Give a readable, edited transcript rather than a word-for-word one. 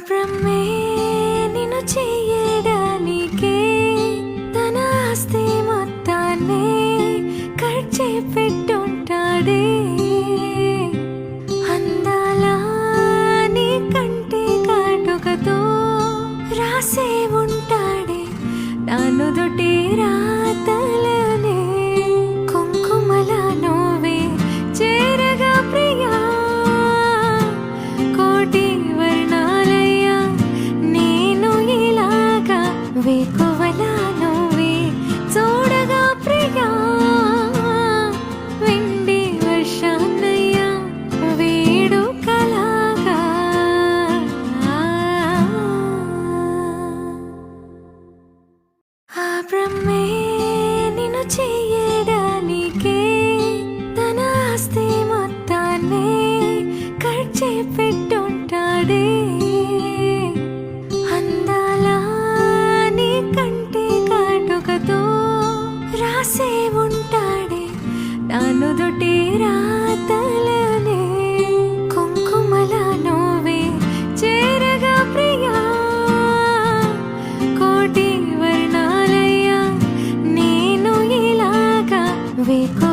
బ్రహ్మే నిన్ను చెయ్యడానికే తన ఆస్తి మొత్తాన్నే ఖర్చు పెట్టుంటాడే. అందాల నీ కంటి కాటుకతో రాసే ఉంటాడే నా నుదుటి రాతలనే. కుంకుమల నువ్వే చేరగా ప్రియా కోటి వర్ణాలయ్యా నేను ఇలాగా. వేకువల నువ్వే చూడగా ప్రియా వెండి వర్షాన్నయ్యా వేడుకలాగా. ఆ బ్రహ్మే నిన్ను చెయ్యడానికే తన ఆస్తి మొత్తాన్నే ఖర్చు పెట్టుంటాడే. అందాల నీ కంటి కాటుకతో రాసే ఉంటాడే నా నుదుటి రాతలనే. కుంకుమల నువ్వే చేరగా ప్రియా కోటి వర్ణాలయ్యా నేను ఇలాగా. వేకు